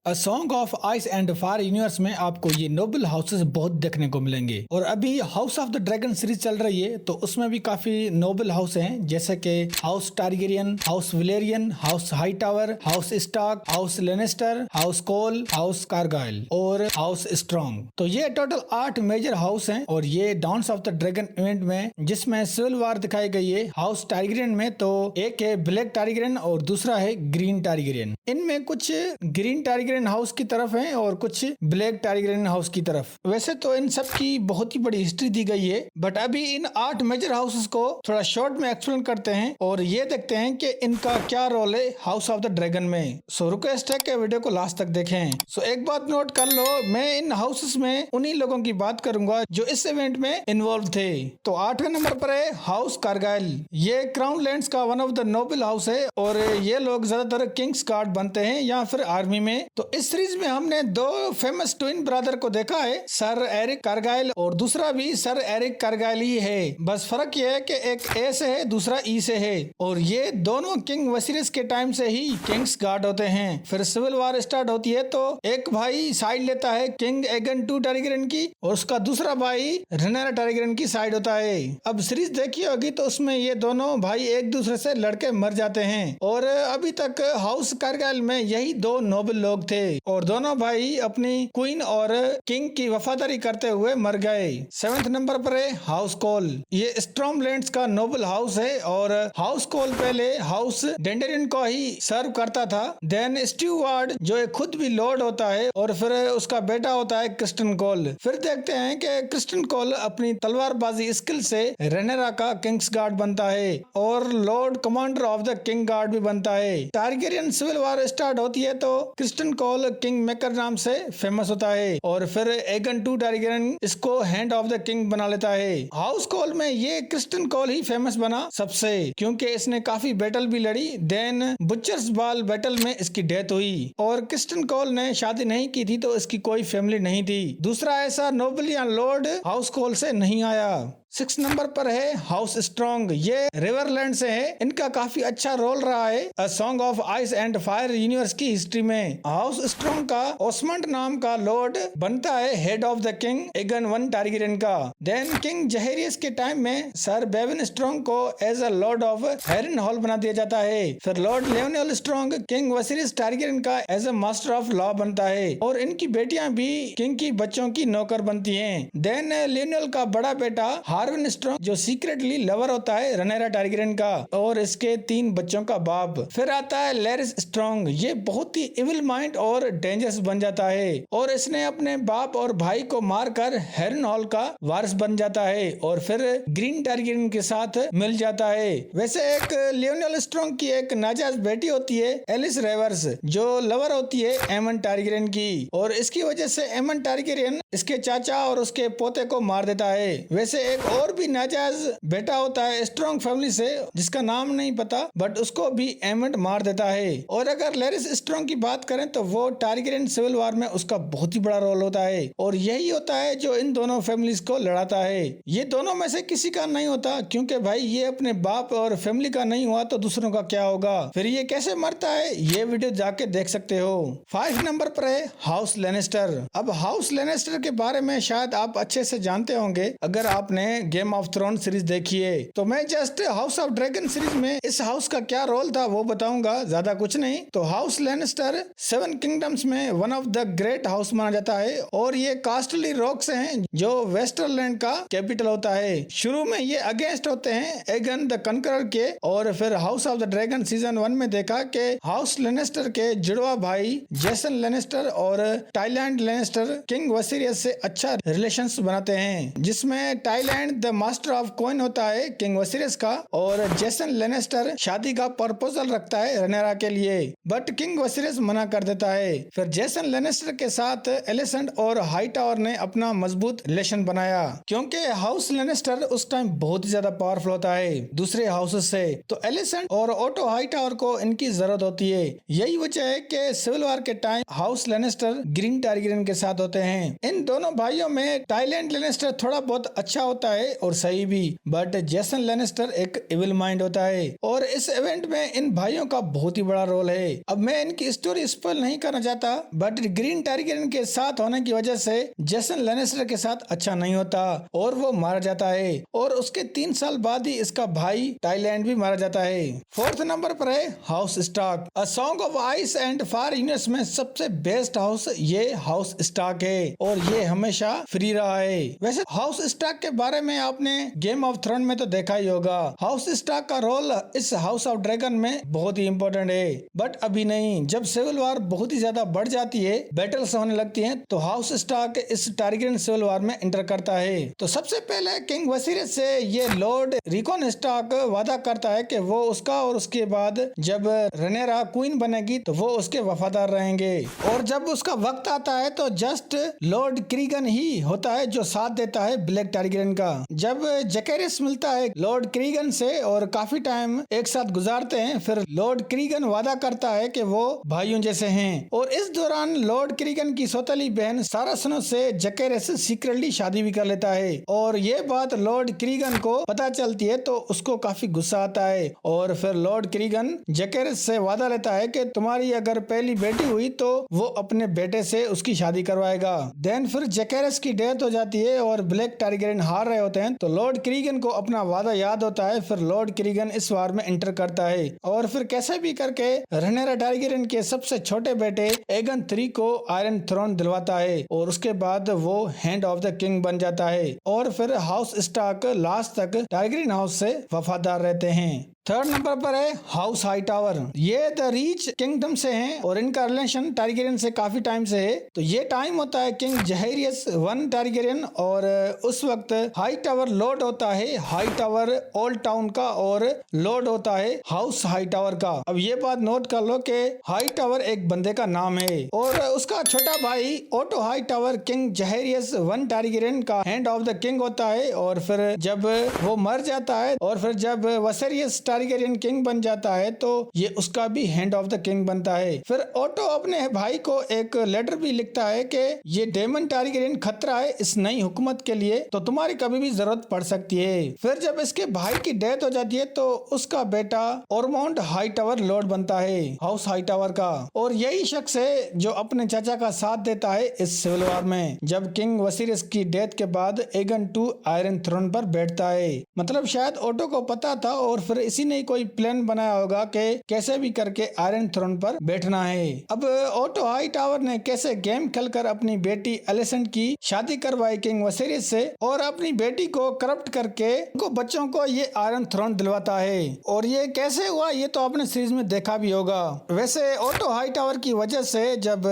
A song of ice and fire universe में आपको ये नोबल हाउसेस बहुत देखने को मिलेंगे और अभी house of the dragon series चल रही है तो उसमें भी काफी नोबल हाउस हैं जैसे कि house Targaryen, house Velaryon, house Hightower, house Stark, house Lannister, house Cole, house Cargyll और हाउस स्ट्रॉन्ग। तो ये टोटल 8 मेजर हाउस हैं और ये dance of the dragon event में जिसमें सिविल वार दिखाई गई है हाउस टारगेरियन में, तो एक है ब्लैक टारगेरियन और दूसरा है ग्रीन टारगेरियन। इनमें कुछ ग्रीन टारगेरियन हाउस की तरफ है और कुछ ब्लैक टारगेरियन हाउस की तरफ। वैसे तो इन सब की बहुत ही बड़ी हिस्ट्री दी गई है बट अभी इन 8 मेजर हाउसेस को थोड़ा शॉर्ट में एक्सप्लेन करते हैं और ये देखते हैं कि इनका क्या रोल है हाउस ऑफ द ड्रैगन में। सो रिक्वेस्ट है कि वीडियो को लास्ट तक देखें। सो एक बात नोट कर लो, मैं इन हाउसेस में उन्हीं लोगों की बात करूंगा जो इस इवेंट में इन्वॉल्व थे। तो 8वें नंबर पर है हाउस कारगाइल। ये क्राउन लैंड्स का one of the noble house है और ये लोग ज्यादातर किंग्स गार्ड बनते हैं या फिर आर्मी में। तो इस सीरीज में हमने 2 फेमस ट्विन ब्रदर को देखा है, सर एरिक कारगाइल और दूसरा भी सर एरिक कारगाइल ही है। बस फर्क ये है कि एक ए से है दूसरा ई से है और ये दोनों किंग वसीरिस के टाइम से ही किंग्स गार्ड होते हैं। फिर सिविल वार स्टार्ट होती है तो एक भाई साइड लेता है किंग एगन 2 टारगेरियन की और उसका दूसरा भाई रेनेरा टारगेरियन की साइड होता है। अब सीरीज देखी होगी तो उसमें ये दोनों भाई एक दूसरे से लड़के मर जाते हैं और अभी तक हाउस कारगाइल में यही 2 नोबल लोग थे और दोनों भाई अपनी क्वीन और किंग की वफादारी करते हुए मर गए। 7वें नंबर पर है हाउस कोल। ये स्ट्रॉमलैंड्स का नोबल हाउस है और हाउस कोल पहले हाउस डेंडेरियन को ही सर्व करता था। देन स्टीवार्ड जो एक खुद भी लॉर्ड होता है और फिर उसका बेटा होता है क्रिस्टन कोल। फिर देखते हैं कि क्रिस्टन कोल अपनी तलवारबाजी स्किल से रेनेरा का किंग्स गार्ड बनता है और Lord commander of the king guard भी बनता है। टारगेरियन सिविल वार स्टार्ट होती है तो क्रिस्टन कोल किंग मेकर नाम से फेमस होता है और फिर एगन 2 टारगेरियन इसको हैंड ऑफ द किंग बना लेता है। हाउस कोल में ये क्रिस्टन कोल ही फेमस बना सबसे क्योंकि इसने काफी बैटल भी लड़ी। देन बुचर्स बाल बैटल में इसकी डेथ हुई और क्रिस्टन कोल ने शादी नहीं की थी तो इसकी कोई फैमिली नहीं थी। दूसरा ऐसा नोबल या लॉर्ड हाउस कोल से नहीं आया। 6 नंबर पर है हाउस स्ट्रॉन्ग। ये रिवरलैंड से है, इनका काफी अच्छा रोल रहा है a song of ice and fire universe की हिस्ट्री में। हाउस स्ट्रॉन्ग का ओस्मंड नाम का लॉर्ड बनता है head of the king Aegon 1 Targaryen का। देन किंग जहेरियस के टाइम में सर बेवन स्ट्रॉन्ग को as a lord of Harrenhal बना दिया जाता है। फिर lord Lyonel Strong king Viserys Targaryen का as a master of law बनता है और इनकी बेटियां भी किंग की बच्चों की नौकर बनती हैं। देन लेवनियल का बड़ा बेटा हार्विन स्ट्रॉन्ग जो सीक्रेटली लवर होता है रेनेरा टारगेरियन का और इसके 3 बच्चों का बाप। फिर आता है लेरिस स्ट्रॉन्ग। ये बहुत ही इविल माइंड और डेंजरस बन जाता है और इसने अपने बाप और भाई को मारकर हेरन हॉल का वारिस बन जाता है और फिर ग्रीन टारगेरियन के साथ मिल जाता है। वैसे एक लियोनियल स्ट्रॉन्ग की एक नाजायज बेटी होती है एलिस रेवर्स जो लवर होती है एमन टारगेरियन की और इसकी वजह से एमन टारगेरियन इसके चाचा और उसके पोते को मार देता है। वैसे एक और भी नाजायज बेटा होता है स्ट्रॉन्ग फैमिली से जिसका नाम नहीं पता बट उसको भी एमंड मार देता है। और अगर लेरिस स्ट्रॉन्ग की बात करें तो वो टारगेरियन सिविल वार में उसका बहुत ही बड़ा रोल होता है और यही होता है जो इन दोनों फैमिलीज को लड़ाता है। ये दोनों में से किसी का नहीं होता क्योंकि भाई ये अपने बाप और फैमिली का नहीं हुआ तो दूसरों का क्या होगा। फिर ये कैसे मरता है ये वीडियो जाके देख सकते हो। 5 नंबर पर है हाउस लेनेस्टर। अब हाउस लेनेस्टर के बारे में शायद आप अच्छे से जानते होंगे अगर आपने गेम ऑफ थ्रोन सीरीज देखी है। तो मैं just house of dragon series में इस हाउस का क्या रोल था वो बताऊंगा, ज्यादा कुछ नहीं। तो हाउस लेनेस्टर 7 किंगडम्स में one of the great house माना जाता है और ये कास्टली रॉक्स हैं जो वेस्टरलैंड का कैपिटल होता है। शुरू में ये अगेंस्ट होते हैं एगन द कनकरर के और फिर house of the dragon season 1 में देखा कि हाउस लेनेस्टर के जुड़वा भाई जेसन लेनेस्टर और टाइलैंड लेनेस्टर किंग वसीरियस से अच्छा रिलेशंस बनाते हैं जिसमें टाइलैंड द मास्टर ऑफ कॉइन होता है किंग वसीरियस का और जेसन लेनेस्टर शादी का प्रपोजल रखता है रेनेरा के लिए बट किंग वसीरियस मना कर देता है। फिर जेसन लेनेस्टर के साथ एलिसेंड और हाईटावर ने अपना मजबूत रिलेशन बनाया क्योंकि हाउस लेनेस्टर उस टाइम बहुत ही ज्यादा पावरफुल होता है दूसरे हाउसेस से। तो एलिसेंड और ओटो हाईटावर को इनकी जरूरत होती है। यही वजह है कि सिविल वार के time house Lannister green Targaryen के साथ होते हैं। इन दोनों भाइयों में टाइलैंड लेनेस्टर थोड़ा बहुत अच्छा होता है और सही भी, बट जेसन लेनेस्टर एक इविल माइंड होता है और इस इवेंट में इन भाइयों का बहुत ही बड़ा रोल है। अब मैं इनकी स्टोरी स्पॉइल नहीं करना चाहता, बट ग्रीन टारगेरियन के साथ होने की वजह से जेसन लेनेस्टर के साथ अच्छा नहीं होता और वो मारा जाता है और उसके 3 साल बाद ही इसका भाई टाइलैंड भी मारा जाता है। 4th नंबर पर है house Stark. A song of ice and fire universe में सबसे बेस्ट हाउस ये हाउस स्टार्क है और ये हमेशा फ्री रहा है। वैसे हाउस स्टार्क के बारे में आपने गेम ऑफ थ्रोन में तो देखा ही होगा। हाउस स्टार्क का रोल इस हाउस ऑफ ड्रैगन में बहुत ही इम्पोर्टेंट है, बट अभी नहीं। जब सिविल वार बहुत ही ज्यादा बढ़ जाती है, बैटल्स होने लगती हैं, तो हाउस स्टार्क इस टारगेरियन सिविल वार में एंटर करता है। तो सबसे पहले किंग वसीरियस से ये लॉर्ड रिकॉन स्टार्क वादा करता है कि वो उसका और उसके बाद जब रेनेरा क्वीन बनेगी तो वो उसके वफादार रहेंगे। और जब उसका वक्त आता है तो जस्ट लॉर्ड क्रीगन ही होता है जो साथ देता है ब्लैक टारगेरियन का। जब जैकेरिस मिलता है लॉर्ड क्रीगन से और काफी टाइम एक साथ गुजारते हैं, फिर लॉर्ड क्रीगन वादा करता है कि वो भाइयों जैसे हैं। और इस दौरान लॉर्ड क्रीगन की सौतेली बहन सारा स्नो से जैकेरिस सीक्रेटली शादी भी कर लेता है और ये बात लॉर्ड क्रीगन को पता चलती है तो उसको काफी गुस्सा आता है और फिर लॉर्ड क्रीगन जैकेरिस से वादा लेता है कि तुम्हारी अगर पहली बेटी हुई तो वो अपने बेटे से उसकी शादी करवाएगा। देन फिर जैकेरिस की डेथ हो जाती है और ब्लैक टारगेरियन हार रहे होते हैं, तो लॉर्ड क्रीगन को अपना वादा याद होता है। फिर लॉर्ड क्रीगन इस वार में एंटर करता है और फिर कैसे भी करके रेनेरा टारगेरियन के सबसे छोटे बेटे एगन 3 को आयरन थ्रोन दिलवाता है और उसके बाद वो हैंड ऑफ द किंग बन जाता है और फिर हाउस स्टार्क लास्ट तक टारगेरियन हाउस से वफादार रहते हैं। 3rd नंबर पर है हाउस हाईटावर। ये द रीच किंगडम से हैं और इनका रिलेशन टारगेरियन से काफी टाइम से है। तो ये टाइम होता है किंग जहेरियस 1 टारगेरियन और उस वक्त हाईटावर लॉर्ड होता है हाईटावर ओल्ड टाउन का और लॉर्ड होता है हाउस हाईटावर का। अब ये बात नोट कर लो कि हाईटावर एक बंदे का नाम है और उसका छोटा भाई ओटो हाईटावर किंग जहेरियस 1 टारगेरियन का हैंड ऑफ द किंग होता है और फिर जब वो मर जाता है और फिर जब वसेरियस टारगेरियन किंग बन जाता है तो ये उसका भी हैंड ऑफ द किंग बनता है। फिर ओटो अपने भाई को एक लेटर भी लिखता है कि ये डेमन टारगेरियन खतरा है इस नई हुकूमत के लिए, तो तुम्हारी कभी भी जरूरत पड़ सकती है। फिर जब इसके भाई की डेथ हो जाती है तो उसका बेटा ओरमोंड हाईटावर लॉर्ड बनता है हाउस हाईटावर का और यही शख्स है जो अपने चाचा का साथ देता है इस सिविल वॉर में जब किंग वसीरियस की डेथ के बाद एगन 2 आयरन थ्रोन पर बैठता है। मतलब शायद ओटो को पता था और फिर इसी ने कोई प्लान बनाया होगा कि कैसे भी करके आयरन थ्रोन पर बैठना है। अब ओटो हाईटावर ने कैसे गेम खेलकर अपनी बेटी एलिसेंट की शादी करवाई किंग वसेरियस से और अपनी बेटी को करप्ट करके उनको बच्चों को ये आयरन थ्रोन दिलवाता है। और ये कैसे हुआ ये तो आपने सीरीज में देखा भी होगा। वैसे ओटो हाईटावर की वजह से जब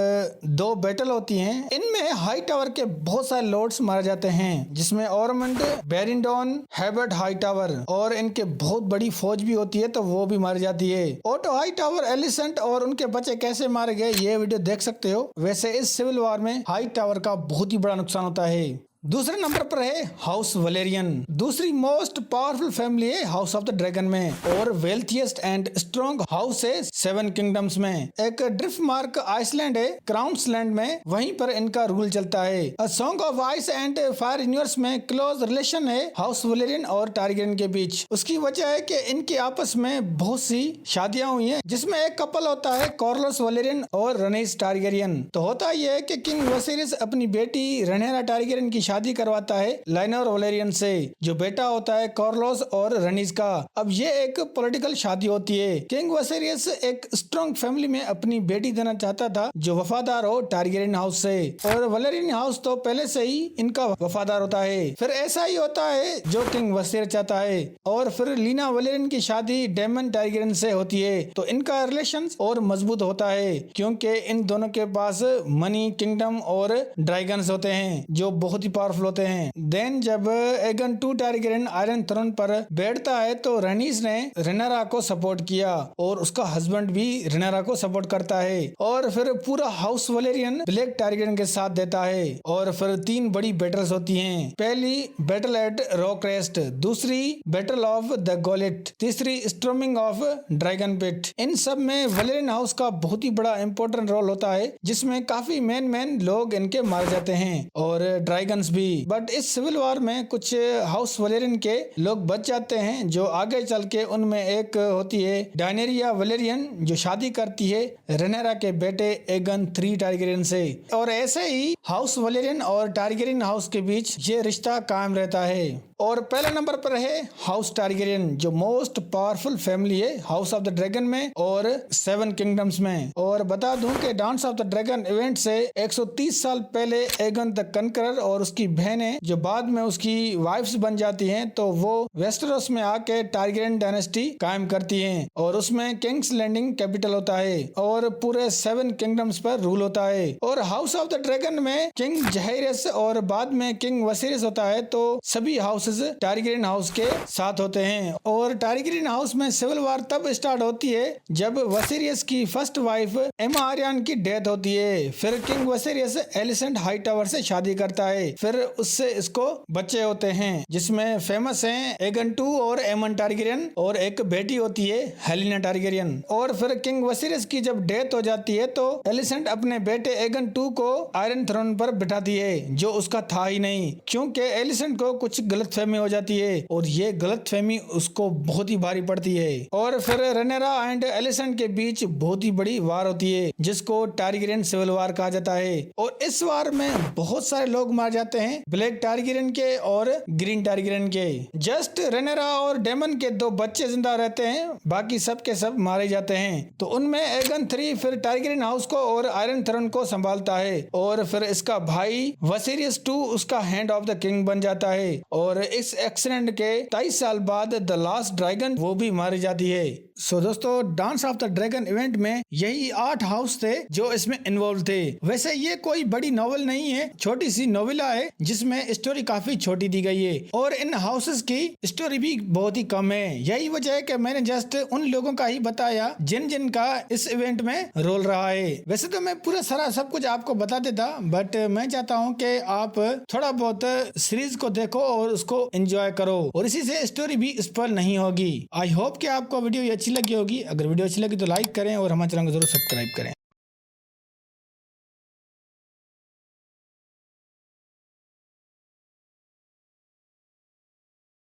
2 बैटल होती हैं, इनमें हाईटावर के बहुत सारे लॉर्ड्स मारे जाते हैं जिसमें ऑरमंड, बेरिंडोन, हेबर्ट हाईटावर और इनके बहुत बड़ी फौज भी होती है तो वो भी मारी जाती है। ओटो हाईटावर, एलिसेंट और उनके बच्चे कैसे मारे गए ये वीडियो देख सकते हो। वैसे इस सिविल वॉर में हाईटावर का बहुत ही बड़ा नुकसान होता है। दूसरे नंबर पर है हाउस वलेरियन। दूसरी मोस्ट पावरफुल फैमिली है हाउस ऑफ द ड्रैगन में और वेल्थिएस्ट एंड स्ट्रॉन्ग हाउस है 7 किंगडम्स में। एक ड्रिफ्ट मार्क आइसलैंड है क्राउन्स लैंड में, वहीं पर इनका रूल चलता है। A song of ice and fire universe में क्लोज रिलेशन है हाउस वलेरियन और टारगेरियन के बीच। उसकी वजह है कि इनकी आपस में बहुत सी शादियां हुई हैं जिसमें एक कपल होता है कॉर्लोस वलेरियन और रनीस टारगेरियन। तो होता यह है कि किंग वसेरियस अपनी बेटी रेनेरा टारगेरियन की शादी करवाता है लाइनोर वलेरियन से, जो बेटा होता है कॉर्लोस और रनीस का। अब ये एक पॉलिटिकल शादी होती है। किंग वसेरियस एक स्ट्रॉन्ग फैमिली में अपनी बेटी देना चाहता था जो वफादार हो टारगेरियन हाउस से और वलेरियन हाउस तो पहले से ही इनका वफादार होता है। फिर ऐसा ही होता है जो किंग वसेरियस चाहता है और फिर लीना वलेरियन की शादी डेमन टारगेरियन से होती है तो इनका रिलेशन और मजबूत होता है क्योंकि इन दोनों के पास मनी, किंगडम और ड्रैगन्स होते हैं जो बहुत ही पावरफुल होते हैं। देन जब एगन 2 टारगेरियन आयरन थ्रोन पर बैठता है तो रनीस ने रेनेरा को सपोर्ट किया और उसका हस्बैंड भी रेनेरा को सपोर्ट करता है और फिर पूरा हाउस वलेरियन ब्लैक टारगेरियन के साथ देता है। और फिर 3 बड़ी बैटल्स होती हैं। पहली बैटल एट रॉकरेस्ट, दूसरी बैटल ऑफ द गोलेट, तीसरी स्टॉर्मिंग ऑफ ड्रैगन पिट। इन सब में वलेरियन हाउस का बहुत ही बड़ा इंपॉर्टेंट रोल होता है जिसमें काफी मेन लोग इनके मारे जाते हैं और ड्रैगन्स भी। बट इस सिविल वॉर में कुछ हाउस वलेरियन के लोग बच जाते हैं, जो आगे चल के उनमें एक होती है डायनेरिया वलेरियन, जो शादी करती है रेनेरा के बेटे एगन 3 टारगेरियन से। और ऐसे ही हाउस वलेरियन और टारगेरियन हाउस के बीच ये रिश्ता कायम रहता है। और पहले नंबर पर है हाउस टारगेरियन, जो मोस्ट पावरफुल फैमिली है हाउस ऑफ द ड्रैगन में और 7 किंगडम्स में। और बता दूं कि dance of the dragon event से 130 साल पहले एगन द कनकरर और उसकी बहनें, जो बाद में उसकी वाइफ्स बन जाती हैं, तो वो वेस्टरोस में आके टारगेरियन डायनेस्टी कायम करती हैं। और उसमें किंग्स लैंडिंग कैपिटल होता है और पूरे 7 किंगडम्स पर रूल होता है। और हाउस ऑफ द ड्रैगन में किंग जहेरस और बाद में किंग वसीरियस होता है, तो सभी हाउसेस टारगेरियन हाउस के साथ होते हैं। और टारगेरियन हाउस में सिविल वॉर तब स्टार्ट होती है जब वसीरियस की फर्स्ट वाइफ एमा आर्यन की डेथ होती है। फिर किंग वसीरियस एलिसेंट हाईटावर से शादी करता है, फिर उससे इसको बच्चे होते हैं, जिसमें फेमस हैं एगन 2 और एमन टारगेरियन, और एक बेटी होती है हेलेना टारगेरियन। और फिर किंग वसीरियस की जब डेथ हो जाती है तो एलिसेंट अपने बेटे एगन 2 को आयरन थ्रोन पर बिठाती है, जो उसका था ही नहीं, क्योंकि एलिसेंट को कुछ गलतफहमी हो जाती है और ये गलतफहमी उसको बहुत ही भारी पड़ती है। और फिर रेनेरा एंड एलिसेंट के बीच बहुत ही बड़ी वार होती है, जिसको टारगेरियन सिविल वार कहा जाता है। और इस वार में बहुत सारे लोग मार जाते हैं, ब्लैक टारगेरियन के और ग्रीन टारगेरियन के। जस्ट रेनेरा और डेमन के 2 बच्चे जिंदा रहते हैं, बाकी सब के सब मारे जाते हैं। तो उनमें एगन 3 फिर टारगेरियन हाउस को और आयरन थ्रोन को संभालता है, और फिर इसका भाई वसीरियस 2 उसका हैंड ऑफ द किंग बन जाता है। और इस एक्सीडेंट के 23 साल बाद द लास्ट ड्रैगन वो भी मारी जाती है। सो दोस्तों, dance of the dragon event में यही 8 हाउस थे जो इसमें इन्वॉल्व थे। वैसे ये कोई बड़ी नॉवल नहीं है, छोटी सी नोवेला है जिसमें स्टोरी काफी छोटी दी गई है, और इन हाउसेस की स्टोरी भी बहुत ही कम है। यही वजह है कि मैंने जस्ट उन लोगों का ही बताया जिन जिन का इस इवेंट में रोल रहा है। वैसे तो मैं पूरा सारा सब कुछ आपको बता देता, बट मैं चाहता हूँ कि आप थोड़ा बहुत सीरीज को देखो और उसको एंजॉय करो, और इसी से स्टोरी भी स्पॉइल नहीं होगी। आई होप कि आपको वीडियो अच्छी लगी होगी। अगर वीडियो अच्छी लगी तो लाइक करें और हमारे चैनल को जरूर सब्सक्राइब करें।